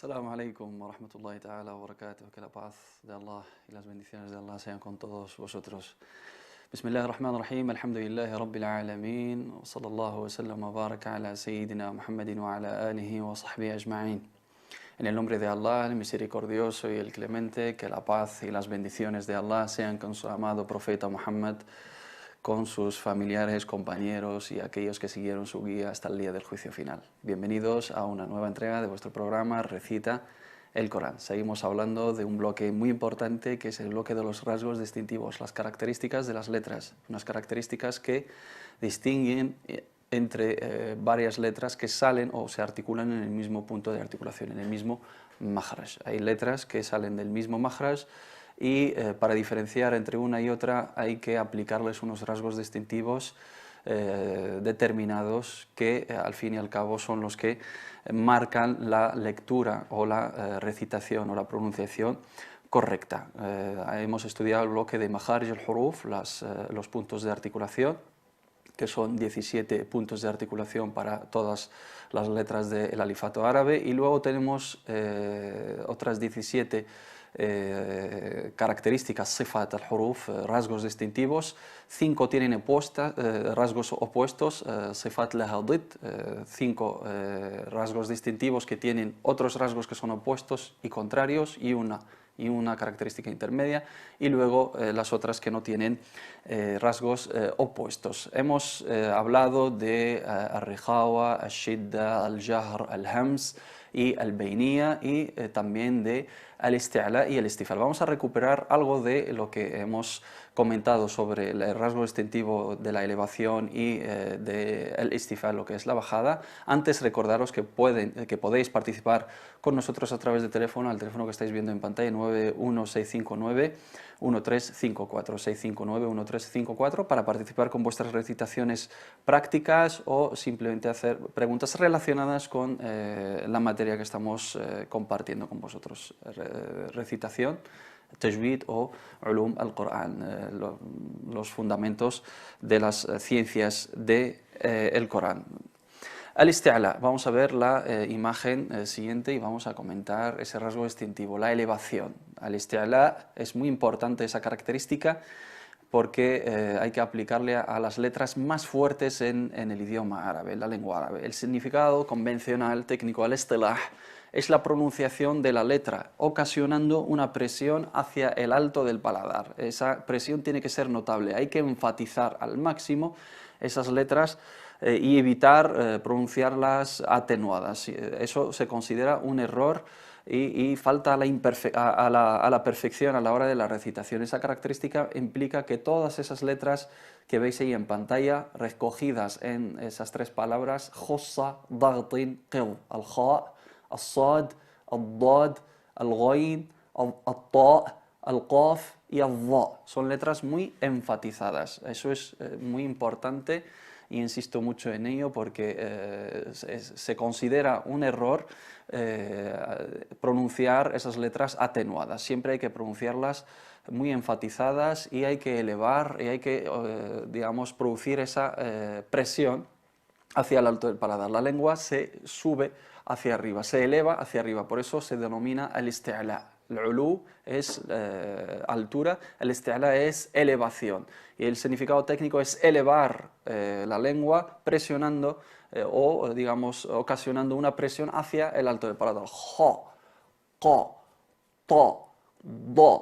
Assalamu alaikum wa rahmatullahi ta'ala wa barakatuh. Que la paz de Allah y las bendiciones de Allah sean con todos vosotros. Bismillah ar-Rahman ar-Rahim. Alhamdulillahi Rabbil Alameen. Wa sallallahu wa sallam wa baraka ala Sayyidina Muhammadin wa ala alihi wa sahbihi ajma'in. En el nombre de Allah, el misericordioso y el clemente, que la paz y las bendiciones de Allah sean con su amado profeta Muhammad, con sus familiares, compañeros y aquellos que siguieron su guía hasta el día del juicio final. Bienvenidos a una nueva entrega de vuestro programa Recita el Corán. Seguimos hablando de un bloque muy importante que es el bloque de los rasgos distintivos, las características de las letras, unas características que distinguen entre varias letras que salen o se articulan en el mismo punto de articulación, en el mismo makhraj. Hay letras que salen del mismo makhraj y para diferenciar entre una y otra hay que aplicarles unos rasgos distintivos determinados que al fin y al cabo son los que marcan la lectura o la recitación o la pronunciación correcta. Hemos estudiado el bloque de Makharij al-Huruf, los puntos de articulación, que son 17 puntos de articulación para todas las letras del alifato árabe, y luego tenemos otras 17 características, sifat al-huruf, rasgos distintivos. 5 tienen rasgos opuestos, sifat laha did, 5 rasgos distintivos que tienen otros rasgos que son opuestos y contrarios, y una característica intermedia, y luego las otras que no tienen rasgos opuestos. Hemos hablado de al-rijawa, al-shidda, al-jahr, al-hams y al-bayniyya, y también de al-isti'la y al-istifal. Vamos a recuperar algo de lo que hemos comentado sobre el rasgo distintivo de la elevación y del istifal, lo que es la bajada. Antes, recordaros que podéis participar con nosotros a través de teléfono, al teléfono que estáis viendo en pantalla, 91659-1354, 659-1354, para participar con vuestras recitaciones prácticas o simplemente hacer preguntas relacionadas con la materia que estamos compartiendo con vosotros. Recitación, tajwid o ulum al-Qur'an, los fundamentos de las ciencias del Corán. Al-isti'la, vamos a ver la imagen siguiente y vamos a comentar ese rasgo distintivo, la elevación. Al-isti'la es muy importante esa característica porque hay que aplicarle a las letras más fuertes en el idioma árabe, en la lengua árabe. El significado convencional, técnico, al-istilah, es la pronunciación de la letra, ocasionando una presión hacia el alto del paladar. Esa presión tiene que ser notable, hay que enfatizar al máximo esas letras y evitar pronunciarlas atenuadas. Eso se considera un error y falta a la perfección a la hora de la recitación. Esa característica implica que todas esas letras que veis ahí en pantalla, recogidas en esas tres palabras, jossa, dagtin, qil, al-ja, al-sad, al-dad, al-ghain, al-ta, al-qaf y al-dha. Son letras muy enfatizadas. Eso es muy importante y insisto mucho en ello porque se considera un error pronunciar esas letras atenuadas. Siempre hay que pronunciarlas muy enfatizadas y hay que elevar y hay que, digamos, producir esa presión hacia el alto del paladar. La lengua se sube hacia arriba, se eleva hacia arriba, por eso se denomina al-isti'la. El-ulu es altura, el isti'la es elevación, y el significado técnico es elevar la lengua presionando o digamos ocasionando una presión hacia el alto del paladar. Ja, qa, ta, da,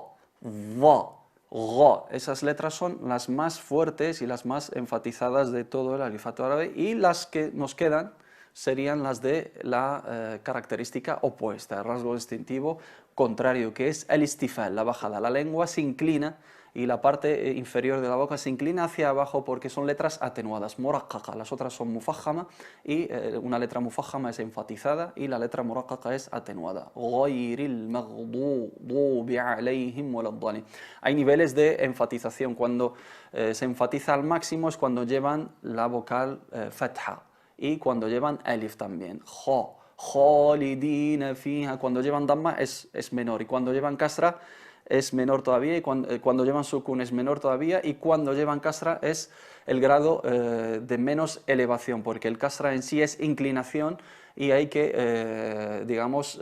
va, ga. Esas letras son las más fuertes y las más enfatizadas de todo el alifato árabe, y las que nos quedan serían las de la característica opuesta, el rasgo distintivo contrario, que es el istifal, la bajada. La lengua se inclina y la parte inferior de la boca se inclina hacia abajo porque son letras atenuadas, muraqqaqa. Las otras son mufajjama y una letra mufajjama es enfatizada y la letra muraqqaqa es atenuada. Ghayril maghdubi alayhim waladdallin. Hay niveles de enfatización. Cuando se enfatiza al máximo es cuando llevan la vocal fatha, y cuando llevan alif también. Khalidina fiha, cuando llevan damma es menor, y cuando llevan kasra es menor todavía, y cuando llevan sukun es menor todavía, y cuando llevan kasra es el grado de menos elevación, porque el kasra en sí es inclinación y hay que, digamos,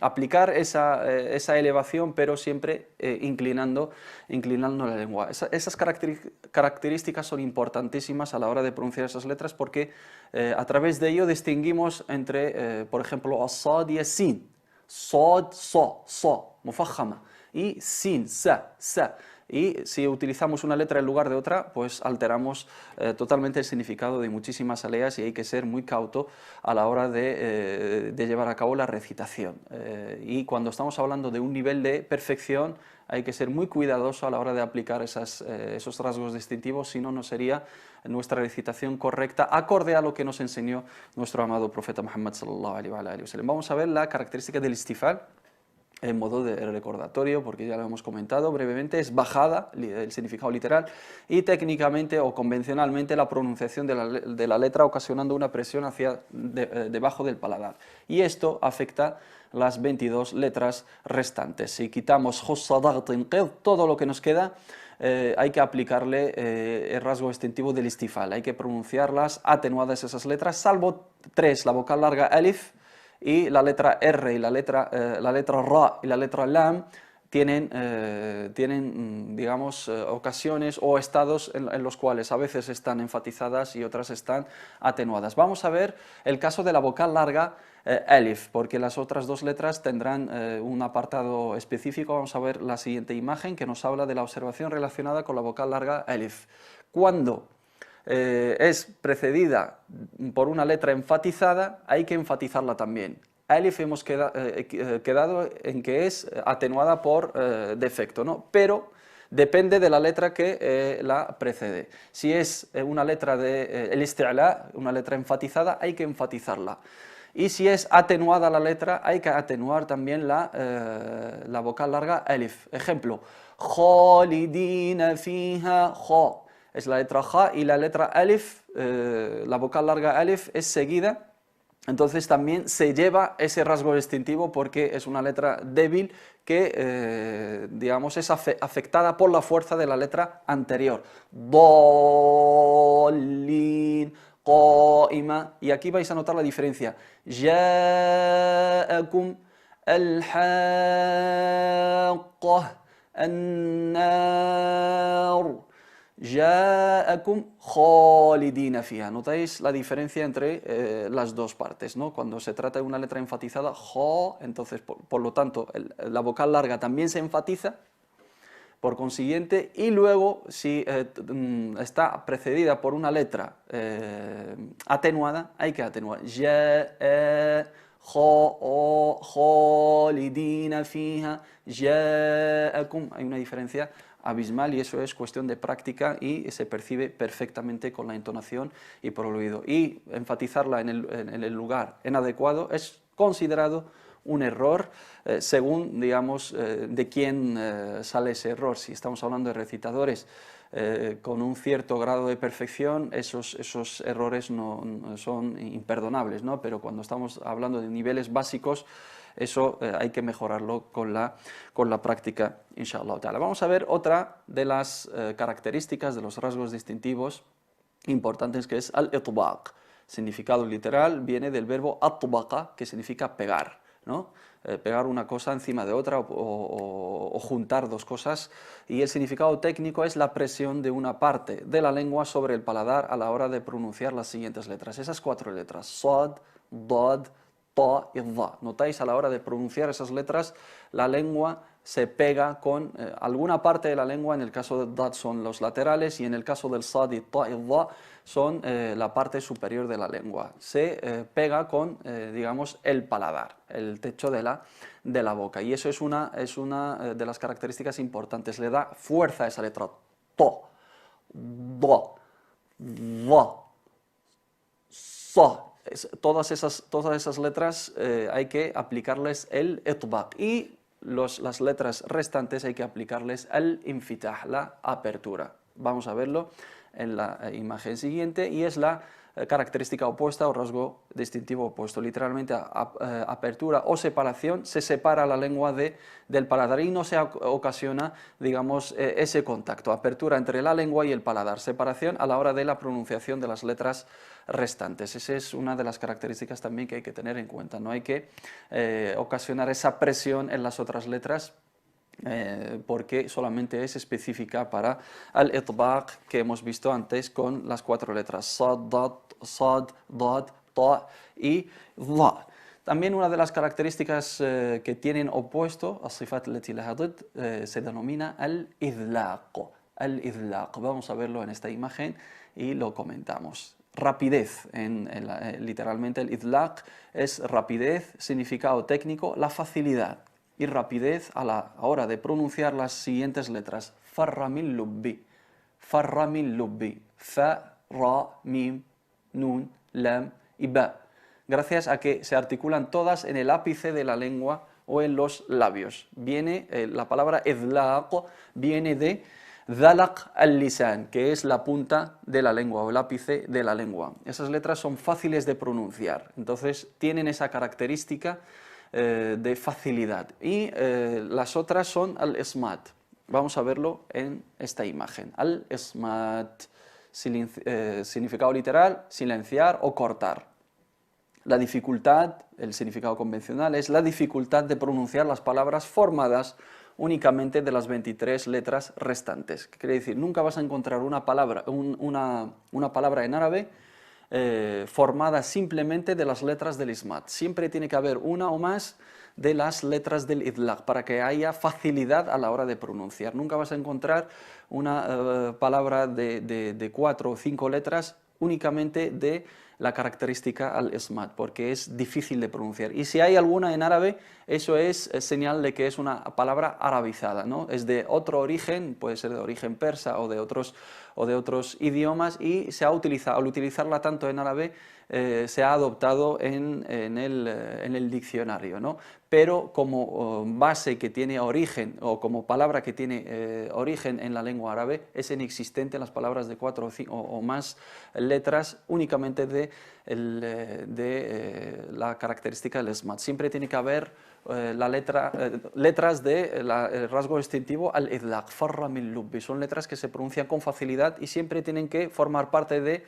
aplicar esa elevación, pero siempre inclinando la lengua. Esas características son importantísimas a la hora de pronunciar esas letras, porque a través de ello distinguimos entre, por ejemplo, as-sad y as-sin. Sad, so, mufajama, y sin, sa. Y si utilizamos una letra en lugar de otra, pues alteramos totalmente el significado de muchísimas aleas, y hay que ser muy cauto a la hora de llevar a cabo la recitación. Y cuando estamos hablando de un nivel de perfección, hay que ser muy cuidadoso a la hora de aplicar esos rasgos distintivos, si no, no sería nuestra recitación correcta, acorde a lo que nos enseñó nuestro amado profeta Muhammad sallallahu alaihi wa sallam. Vamos a ver la característica del istifal en modo de recordatorio, porque ya lo hemos comentado brevemente. Es bajada, el significado literal, y técnicamente o convencionalmente la pronunciación de la letra, ocasionando una presión hacia debajo del paladar. Y esto afecta las 22 letras restantes. Si quitamos todo lo que nos queda, hay que aplicarle el rasgo distintivo del istifal. Hay que pronunciarlas atenuadas esas letras, salvo 3, la vocal larga alif, y la letra R y la letra Ra y la letra Lam tienen, digamos, ocasiones o estados en los cuales a veces están enfatizadas y otras están atenuadas. Vamos a ver el caso de la vocal larga Alif, porque las otras dos letras tendrán un apartado específico. Vamos a ver la siguiente imagen, que nos habla de la observación relacionada con la vocal larga Alif. Cuando es precedida por una letra enfatizada, hay que enfatizarla también. Alif hemos quedado en que es atenuada por defecto, ¿no? Pero depende de la letra que la precede. Si es una letra el isti'la, una letra enfatizada, hay que enfatizarla. Y si es atenuada la letra, hay que atenuar también la vocal larga alif. Ejemplo, khalidina fiha, kha. Es la letra ja, y la letra alif, la vocal larga alif, es seguida. Entonces también se lleva ese rasgo distintivo, porque es una letra débil que, digamos, es afectada por la fuerza de la letra anterior. Dallin, qaima. Y aquí vais a notar la diferencia. Ja'akum al-haqqah, an-nar. Ja'akum khalidina fiha. Notáis la diferencia entre las dos partes, ¿no? Cuando se trata de una letra enfatizada, ja, entonces por lo tanto la vocal larga también se enfatiza, por consiguiente, y luego si está precedida por una letra atenuada, hay que atenuar. Khalidina fiha, ja'akum. Hay una diferencia abismal, y eso es cuestión de práctica, y se percibe perfectamente con la entonación y por el oído. Y enfatizarla en el lugar inadecuado es considerado un error, según, digamos, de quién sale ese error. Si estamos hablando de recitadores con un cierto grado de perfección, esos errores no son imperdonables, ¿no? Pero cuando estamos hablando de niveles básicos, eso hay que mejorarlo con la práctica, inshallah ta'ala. Vamos a ver otra de las características, de los rasgos distintivos importantes, que es al-itbaq. Significado literal viene del verbo atbaqa, que significa pegar, ¿no? Pegar una cosa encima de otra, o juntar dos cosas, y el significado técnico es la presión de una parte de la lengua sobre el paladar a la hora de pronunciar las siguientes letras, esas 4 letras, sad, dad, ta y dha. Notáis, a la hora de pronunciar esas letras, la lengua se pega con alguna parte de la lengua. En el caso del dad son los laterales, y en el caso del sad y ta y dha son la parte superior de la lengua. Se pega con, digamos, el paladar, el techo de la boca, y eso es una de las características importantes. Le da fuerza a esa letra. To, do, va, sa. Todas esas letras hay que aplicarles el itbaq, y las letras restantes hay que aplicarles el infitah, la apertura. Vamos a verlo en la imagen siguiente, y es la característica opuesta o rasgo distintivo opuesto. Literalmente, apertura o separación, se separa la lengua del paladar y no se ocasiona, digamos, ese contacto. Apertura entre la lengua y el paladar, separación a la hora de la pronunciación de las letras restantes. Esa es una de las características también que hay que tener en cuenta. No hay que ocasionar esa presión en las otras letras, porque solamente es específica para el itbaq que hemos visto antes con las 4 letras sad, dad, ta y dha. También una de las características que tienen opuesto, الصفات التي لها ضد, se denomina al-idlaq. Al-idlaq. Vamos a verlo en esta imagen y lo comentamos. Rapidez, literalmente el idlaq es rapidez, significado técnico, la facilidad y rapidez a la hora de pronunciar las siguientes letras. Farra min lubbi, fa, ra, mim, nun, lam y ba. Gracias a que se articulan todas en el ápice de la lengua o en los labios. Viene la palabra idlaq, viene de dhalaq al-lisan, que es la punta de la lengua o el ápice de la lengua. Esas letras son fáciles de pronunciar, entonces tienen esa característica de facilidad. Y las otras son al-ismat. Vamos a verlo en esta imagen. Al-ismat, significado literal, silenciar o cortar. La dificultad, el significado convencional, es la dificultad de pronunciar las palabras formadas únicamente de las 23 letras restantes. ¿Qué quiere decir? Nunca vas a encontrar una palabra en árabe formada simplemente de las letras del ismat. Siempre tiene que haber una o más de las letras del idlaq para que haya facilidad a la hora de pronunciar. Nunca vas a encontrar una palabra de 4 o 5 letras únicamente de la característica al-ismat, porque es difícil de pronunciar. Y si hay alguna en árabe, eso es señal de que es una palabra arabizada, ¿no? Es de otro origen, puede ser de origen persa o de otros idiomas, y se ha utilizado, al utilizarla tanto en árabe, se ha adoptado en el diccionario, ¿no? Pero como base que tiene origen, o como palabra que tiene origen en la lengua árabe, es inexistente en las palabras de 4 o más letras, únicamente de la característica del ismat. Siempre tiene que haber letras del rasgo distintivo al-idlaq, farra min lubbi. Son letras que se pronuncian con facilidad y siempre tienen que formar parte de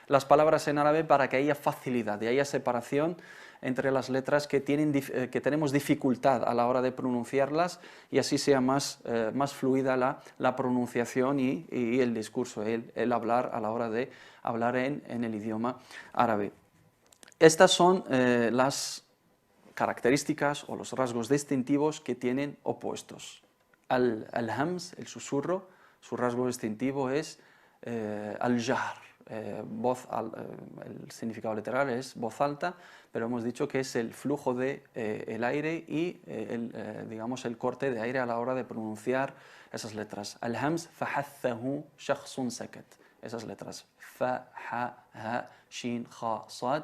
las palabras en árabe para que haya facilidad y haya separación entre las letras que tenemos dificultad a la hora de pronunciarlas, y así sea más fluida la pronunciación y el discurso, el hablar a la hora de hablar en el idioma árabe. Estas son las características o los rasgos distintivos que tienen opuestos. Al-hams, el susurro, su rasgo distintivo es al-jahr. El significado literal es voz alta, pero hemos dicho que es el flujo del aire y digamos el corte de aire a la hora de pronunciar esas letras. Al-hams, fahathahu shakhsun sakat. Esas letras, fa, ha, ha, shin, kha, sad,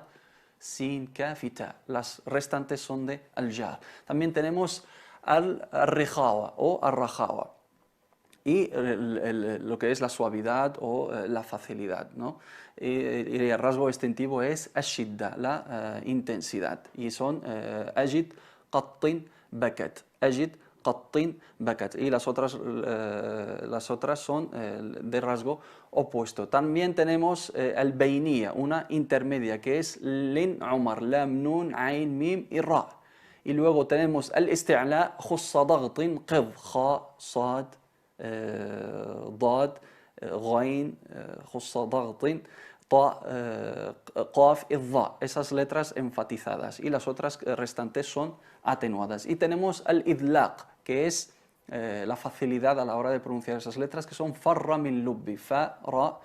sin, kaf y ta. Las restantes son de al-jahr. También tenemos al-rijawa o al-rajawa, y lo que es la suavidad o la facilidad, ¿no? Y el rasgo distintivo es ashidda, la intensidad, y son ajid, qattin, bakat, ajid, qattin, bakat, y las otras son de rasgo opuesto. También tenemos al-bayniyya, una intermedia, que es lin, umar, lam, nun, ain, mim y ra. Y luego tenemos al-isti'la, khussa, daghtin, qid, kha, sad, ضاد غين خص ضغط طاء قاف y dha, esas letras enfatizadas, y las otras restantes son atenuadas. Y tenemos al idlaq, que es la facilidad a la hora de pronunciar esas letras, que son farra min lubbi, fa, ra,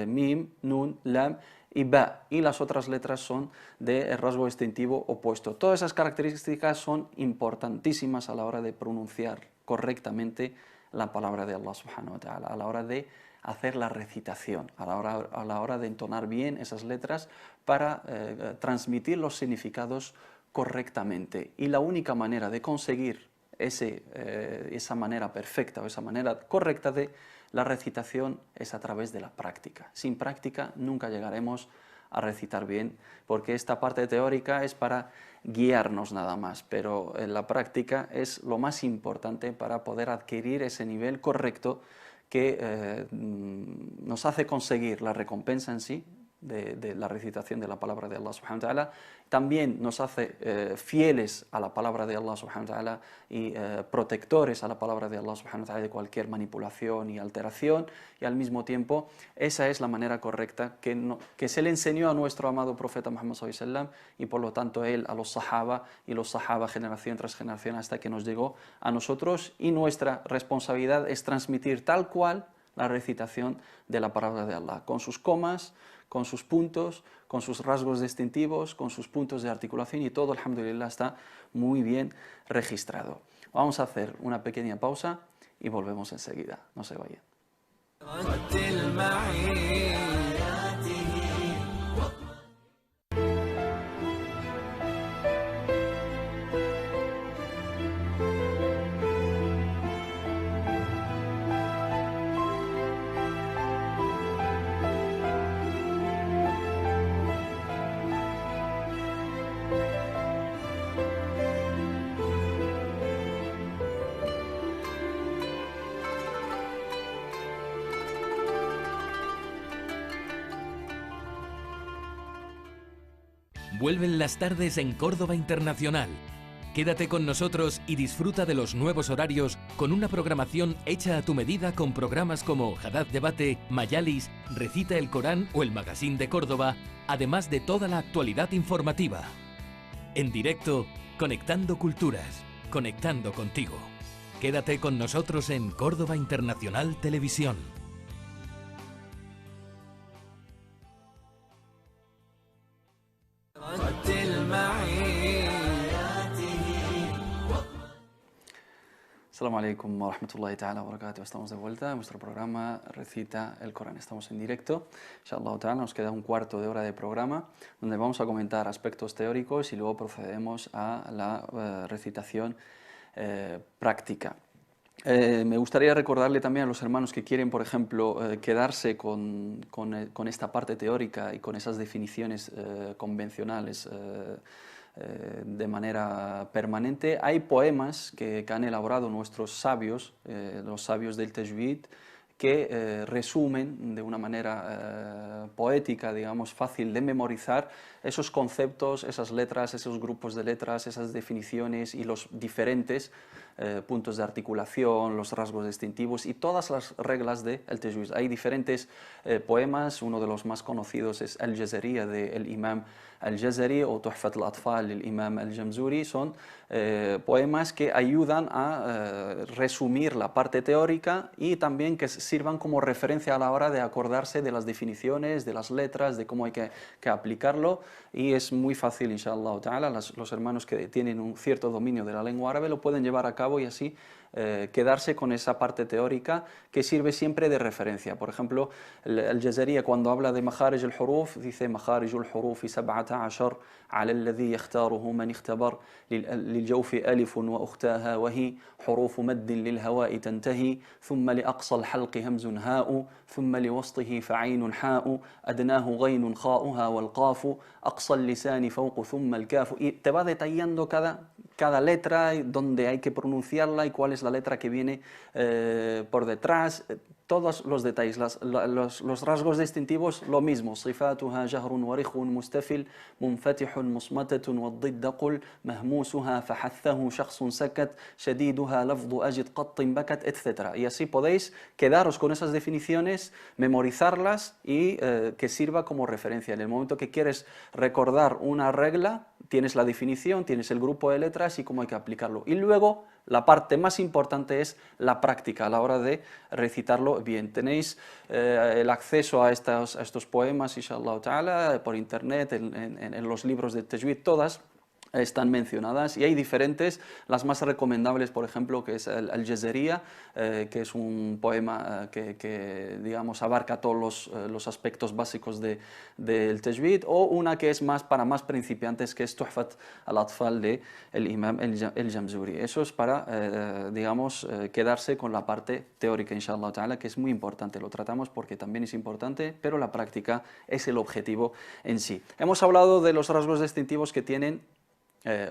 mim, nun, lam y ba, y las otras letras son de rasgo distintivo opuesto. Todas esas características son importantísimas a la hora de pronunciar correctamente la palabra de Allah subhanahu wa ta'ala, a la hora de hacer la recitación, a la hora de entonar bien esas letras para transmitir los significados correctamente. Y la única manera de conseguir esa manera perfecta o esa manera correcta de la recitación es a través de la práctica. Sin práctica nunca llegaremos a recitar bien, porque esta parte teórica es para guiarnos nada más, pero en la práctica es lo más importante para poder adquirir ese nivel correcto que nos hace conseguir la recompensa en sí de la recitación de la palabra de Allah subhanahu wa ta'ala, también nos hace fieles a la palabra de Allah subhanahu wa ta'ala y protectores a la palabra de Allah subhanahu wa ta'ala de cualquier manipulación y alteración, y al mismo tiempo esa es la manera correcta que se le enseñó a nuestro amado profeta Muhammad sallallahu alaihi wasallam, y por lo tanto él a los sahaba y los sahaba generación tras generación hasta que nos llegó a nosotros, y nuestra responsabilidad es transmitir tal cual la recitación de la palabra de Allah, con sus comas, con sus puntos, con sus rasgos distintivos, con sus puntos de articulación, y todo, alhamdulillah, está muy bien registrado. Vamos a hacer una pequeña pausa y volvemos enseguida. No se vayan. Vuelven las tardes en Córdoba Internacional. Quédate con nosotros y disfruta de los nuevos horarios con una programación hecha a tu medida con programas como Hadad Debate, Mayalis, Recita el Corán o el Magazine de Córdoba, además de toda la actualidad informativa. En directo, conectando culturas, conectando contigo. Quédate con nosotros en Córdoba Internacional Televisión. Assalamu alaikum wa rahmatullahi ta'ala wa barakatuh. Estamos de vuelta en nuestro programa Recita el Corán. Estamos en directo. Inshallah ta'ala nos queda un cuarto de hora de programa donde vamos a comentar aspectos teóricos y luego procedemos a la recitación práctica. Me gustaría recordarle también a los hermanos que quieren, por ejemplo, quedarse con esta parte teórica y con esas definiciones convencionales de manera permanente. Hay poemas que han elaborado nuestros sabios, los sabios del Tajwid, que resumen de una manera poética, digamos, fácil de memorizar, esos conceptos, esas letras, esos grupos de letras, esas definiciones y los diferentes puntos de articulación, los rasgos distintivos y todas las reglas del Tajwid. Hay diferentes poemas, uno de los más conocidos es Al-Jazariya del Imam Al-Jazari o Tuhfat al-Atfal del Imam Al-Jamzuri. Son poemas que ayudan a resumir la parte teórica y también que sirvan como referencia a la hora de acordarse de las definiciones, de las letras, de cómo hay que aplicarlo, y es muy fácil, inshallah ta'ala. Los hermanos que tienen un cierto dominio de la lengua árabe lo pueden llevar a cabo y así quedarse con esa parte teórica que sirve siempre de referencia. Por ejemplo, Al-Jazariya cuando habla de Makharij al-Huruf dice Makharij al-Huruf 17 على الذي يختاره من اختبر للجوف ألف وأختاها وهي حروف مد للهواء تنتهي ثم لأقصى الحلق همز هاء ثم لوسطه فعين حاء أدناه غين خاؤها والقاف أقصى اللسان فوق ثم الكاف. Y te va detallando cada letra, donde hay que pronunciarla y cuál es la letra que viene por detrás, todos los detalles, los rasgos distintivos, lo mismo. صفاتها جهر ورخ مستفل منفتح مصمتة والضد قل مهموسها فحثه شخص سكت شديدها لفظ أجد قط بكت, etc. Y así podéis quedaros con esas definiciones, memorizarlas y que sirva como referencia. En el momento que quieres recordar una regla, tienes la definición, tienes el grupo de letras y cómo hay que aplicarlo. Y luego la parte más importante es la práctica a la hora de recitarlo bien. Tenéis el acceso a estos poemas, inshallah ta'ala, por internet, en los libros de Tajwid, todas están mencionadas y hay diferentes, las más recomendables, por ejemplo, que es el Al-Jazariya, que es un poema que, digamos, abarca todos los aspectos básicos del tajwid, o una que es más para más principiantes, que es Tuhfat al-Atfal de el Imam el-Jamzuri. Eso es para, digamos, quedarse con la parte teórica, inshallah ta'ala, que es muy importante. Lo tratamos porque también es importante, pero la práctica es el objetivo en sí. Hemos hablado de los rasgos distintivos que tienen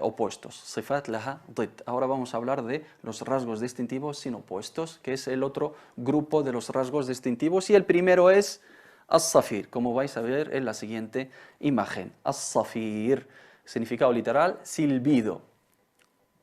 opuestos, sifat laha ضد. Ahora vamos a hablar de los rasgos distintivos sin opuestos, que es el otro grupo de los rasgos distintivos, y el primero es as-safir, como vais a ver en la siguiente imagen. As-safir, significado literal, silbido.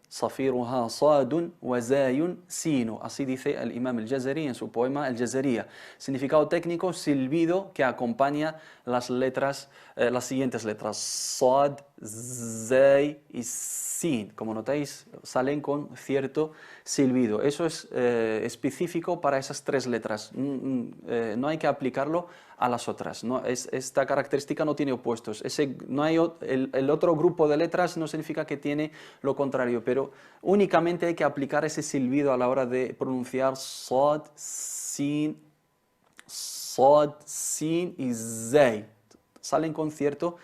Safiruha sadun wa zayun sinu. Así dice el Imam al-Jazari en su poema El Jazariya. Significado técnico, silbido que acompaña las letras, las siguientes letras: sad, zay y sin. Como notáis, salen con cierto silbido. Eso es específico para esas tres letras. No hay que aplicarlo a las otras. ¿No? Esta característica no tiene opuestos. El otro grupo de letras no significa que tiene lo contrario, pero únicamente hay que aplicar ese silbido a la hora de pronunciar sad, sin y zay. Salen con cierto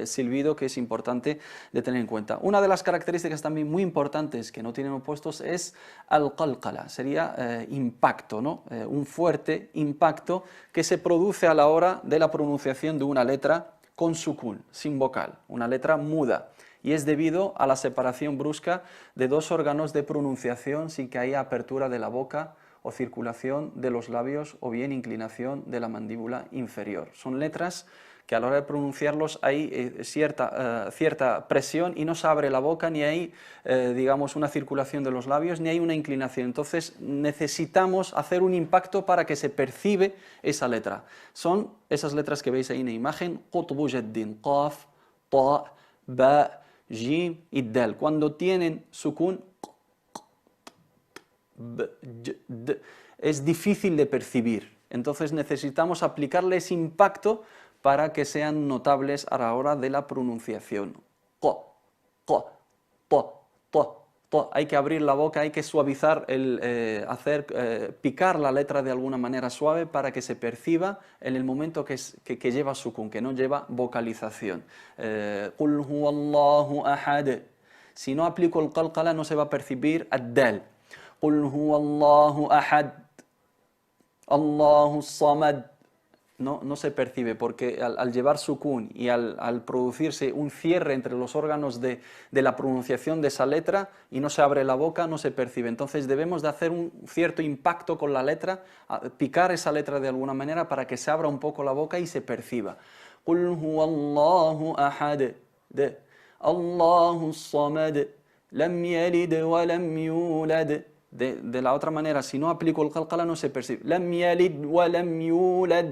silbido que es importante de tener en cuenta. Una de las características también muy importantes que no tienen opuestos es al-qalqala, sería impacto, ¿no? Un fuerte impacto que se produce a la hora de la pronunciación de una letra con sukun, sin vocal, una letra muda, y es debido a la separación brusca de dos órganos de pronunciación sin que haya apertura de la boca o circulación de los labios o bien inclinación de la mandíbula inferior. Son letras que a la hora de pronunciarlos hay cierta presión y no se abre la boca, ni hay, digamos, una circulación de los labios, ni hay una inclinación. Entonces necesitamos hacer un impacto para que se percibe esa letra. Son esas letras que veis ahí en la imagen: Qutbu Jaddin, Qaf, Ta, Ba, Jim y Dal. Cuando tienen sukun, es difícil de percibir. Entonces necesitamos aplicarle ese impacto para que sean notables a la hora de la pronunciación. Qo, qo, to, to, to. Hay que abrir la boca, hay que suavizar, hacer picar la letra de alguna manera suave para que se perciba en el momento que lleva sukun, que no lleva vocalización. Qul huwallahu ahad. Si no aplico el qalqala no se va a percibir ad-dal. Qul huwallahu ahad. Allahu samad. No se percibe, porque al llevar sukun y al producirse un cierre entre los órganos de la pronunciación de esa letra y no se abre la boca, no se percibe. Entonces debemos de hacer un cierto impacto con la letra, picar esa letra de alguna manera para que se abra un poco la boca y se perciba. Qul huwallahu ahad, Allahu samad, lam yalid wa lam yulad. De la otra manera, si no aplico el qalqala no se percibe. Lam yalid wa lam yulad,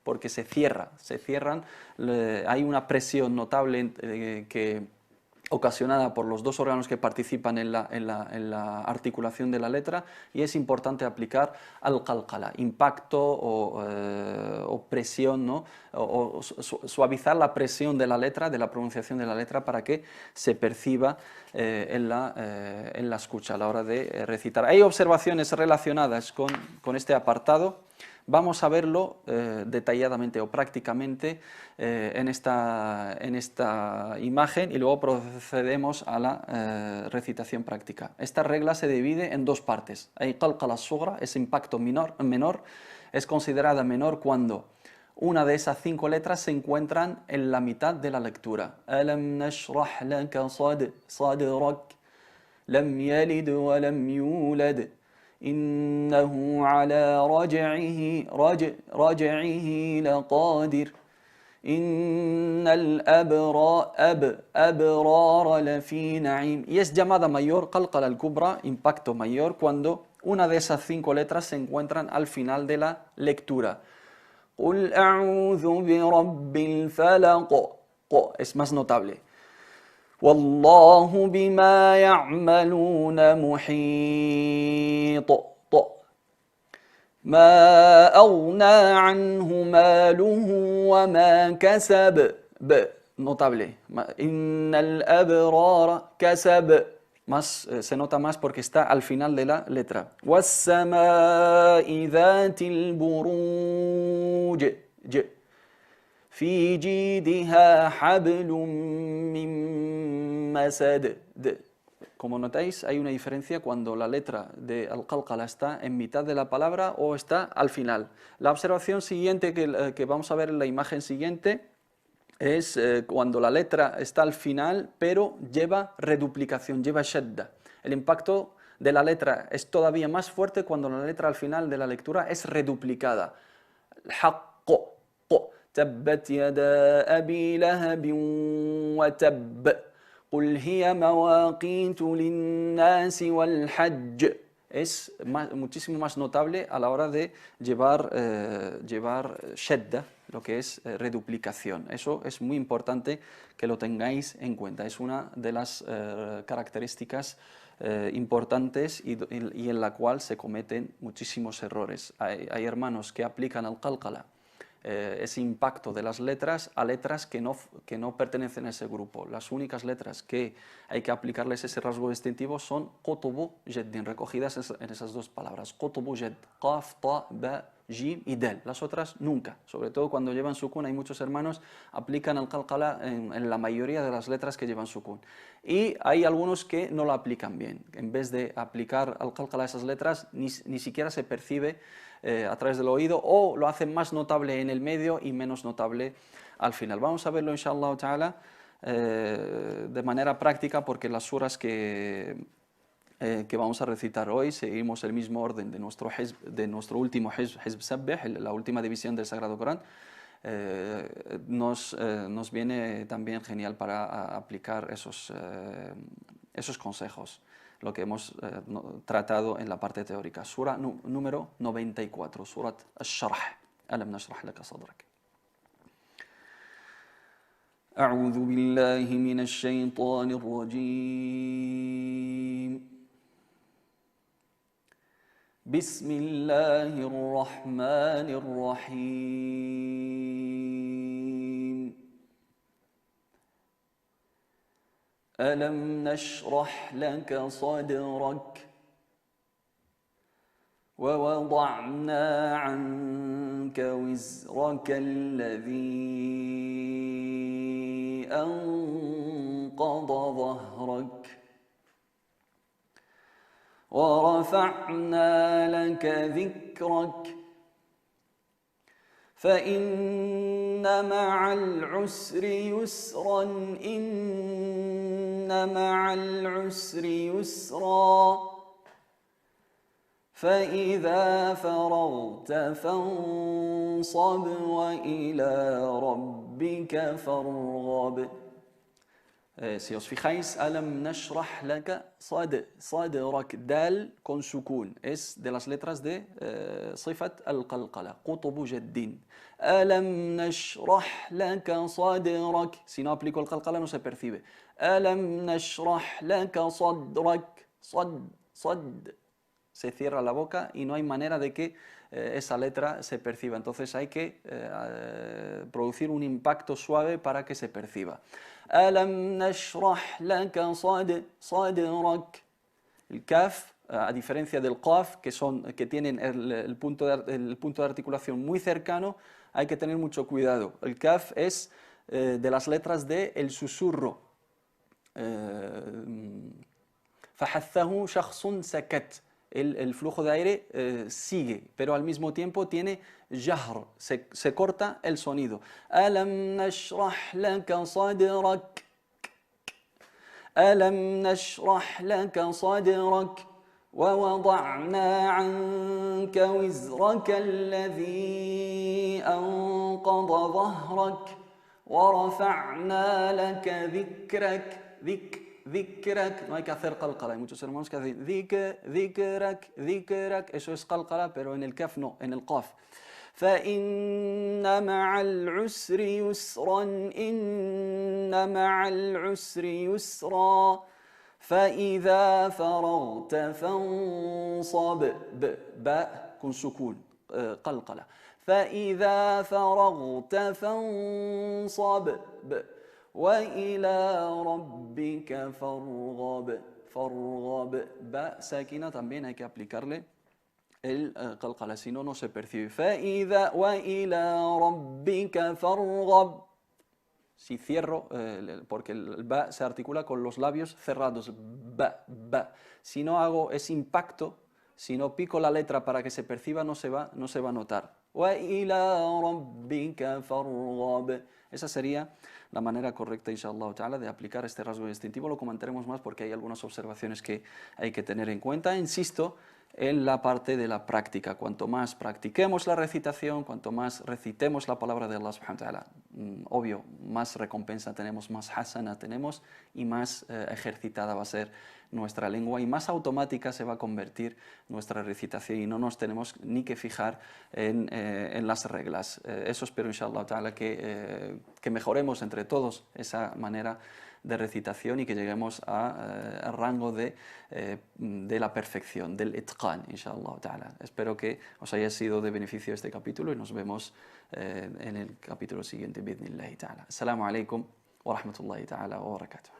porque se cierran, hay una presión notable ocasionada por los dos órganos que participan en la articulación de la letra, y es importante aplicar al qalqala, impacto o presión, ¿no? o suavizar la presión de la letra, de la pronunciación de la letra, para que se perciba en la escucha a la hora de recitar. Hay observaciones relacionadas con este apartado. Vamos a verlo detalladamente o prácticamente en esta imagen, y luego procedemos a la recitación práctica. Esta regla se divide en dos partes. Hay qalqala sughra, ese impacto menor, es considerada menor cuando una de esas 5 letras se encuentran en la mitad de la lectura. Alam nashrah laka sadrak, lam yalid wa lam yulad. إنه على رجعه لقادر إن الأبرار لفي نعيم. Y es llamada mayor, qalqala al-kubra, impacto mayor, cuando una de esas 5 letras se encuentran al final de la lectura. قل أعوذ برب الفلق, es más notable. والله بما يعملون محيط. ما أغنى عنه ماله وما كسب. notable. Innal abrara kasab. Más, se nota más porque está al final de la letra. Was-samaa'i dhatil buruj. Fi jidha hablum min masad. Como notáis, hay una diferencia cuando la letra de al-qalqala está en mitad de la palabra o está al final. La observación siguiente que vamos a ver en la imagen siguiente es cuando la letra está al final, pero lleva reduplicación, lleva shadda. El impacto de la letra es todavía más fuerte cuando la letra al final de la lectura es reduplicada. Haqqo, tabbat yada abi lahabin wa tabb. Qul hiya mawaqitu linnasi wal hajj. Es muchísimo más notable a la hora de llevar shadda, lo que es reduplicación. Eso es muy importante que lo tengáis en cuenta. Es una de las características importantes y en la cual se cometen muchísimos errores. Hay hermanos que aplican al qalqala ese impacto de las letras a letras que no pertenecen a ese grupo. Las únicas letras que hay que aplicarles ese rasgo distintivo son qutubu jaddin, recogidas en esas dos palabras. Qutubu jadd, qaf, ta, ba, jim y del. Las otras nunca. Sobre todo cuando llevan sukun, hay muchos hermanos aplican el qalqala en la mayoría de las letras que llevan sukun. Y hay algunos que no lo aplican bien. En vez de aplicar al qalqala a esas letras, ni siquiera se percibe a través del oído, o lo hacen más notable en el medio y menos notable al final. Vamos a verlo inshallah ta'ala de manera práctica, porque las suras que vamos a recitar hoy seguimos el mismo orden de nuestro último hizb sabbih, la última división del Sagrado Corán. Nos viene también genial para aplicar esos consejos, lo que hemos tratado en la parte teórica. Sura número 94, Surat Ash-Sharh. Alam nashrah laka sadrak. أعوذ بالله من الشيطان الرجيم. بسم الله الرحمن الرحيم. ألم نشرح لك صدرك ووضعنا عنك وزرك الذي أنقض ظهرك ورفعنا لك ذكرك فإن مع العسر يسرا إن مع العسر يسرا فإذا فرغت فانصب وإلى ربك فارغب. Si os fijáis, alam nashrah laka sadrak, dal con sukun, es de las letras de sifat al-qalqala, qutubu jaddin. Alam nashrah laka sadrak, si no aplico el qalqala no se percibe. Alam nashrah laka sadrak, sad, se cierra la boca y no hay manera de que esa letra se perciba. Entonces hay que producir un impacto suave para que se perciba. Alam nashrah laka sadrak. El kaf, a diferencia del qaf, que tienen el punto de articulación muy cercano, hay que tener mucho cuidado. El kaf es de las letras del susurro. Fahathahu shakhsun sakat. El flujo de aire sigue, pero al mismo tiempo tiene jahr, se corta el sonido. Alam nashrah laka sadrak. Alam nashrah laka sadrak. ووضعنا عنك وزرك الذي أنقض ظهرك ورفعنا لك ذكرك. Dhikrak, no hay que hacer qalqala, hay muchos hermanos que hacen dhikrak, eso es qalqala, pero en el kaf no, en el qaf. فإن مع العسر يسرا إن مع العسر يسرا فإذا فرغت فانصب باء كن سكون قلقلة فإذا فرغت فانصب وإلى ربك فارغب. فارغب. Ba sakina también hay que aplicarle el qalqala, si no, no se percibe. فإذا وإلى ربك فارغب. Si cierro, porque el ba se articula con los labios cerrados, ba, ba. Si no hago ese impacto, si no pico la letra para que se perciba, no se va a notar. وَإِلَى رَبِّكَ فَارْغَب. Esa sería la manera correcta, inshallah ta'ala, de aplicar este rasgo distintivo. Lo comentaremos más porque hay algunas observaciones que hay que tener en cuenta. Insisto en la parte de la práctica. Cuanto más practiquemos la recitación, cuanto más recitemos la palabra de Allah subhanahu wa ta'ala, obvio, más recompensa tenemos, más hasana tenemos y más ejercitada va a ser nuestra lengua y más automática se va a convertir nuestra recitación y no nos tenemos ni que fijar en las reglas. Eso espero, inshallah ta'ala, que mejoremos entre todos esa manera de recitación y que lleguemos al rango de la perfección, del itqan, inshallah ta'ala. Espero que os haya sido de beneficio este capítulo y nos vemos en el capítulo siguiente, bi'idhnillahi ta'ala. Assalamu alaikum wa rahmatullahi ta'ala wa barakatuh.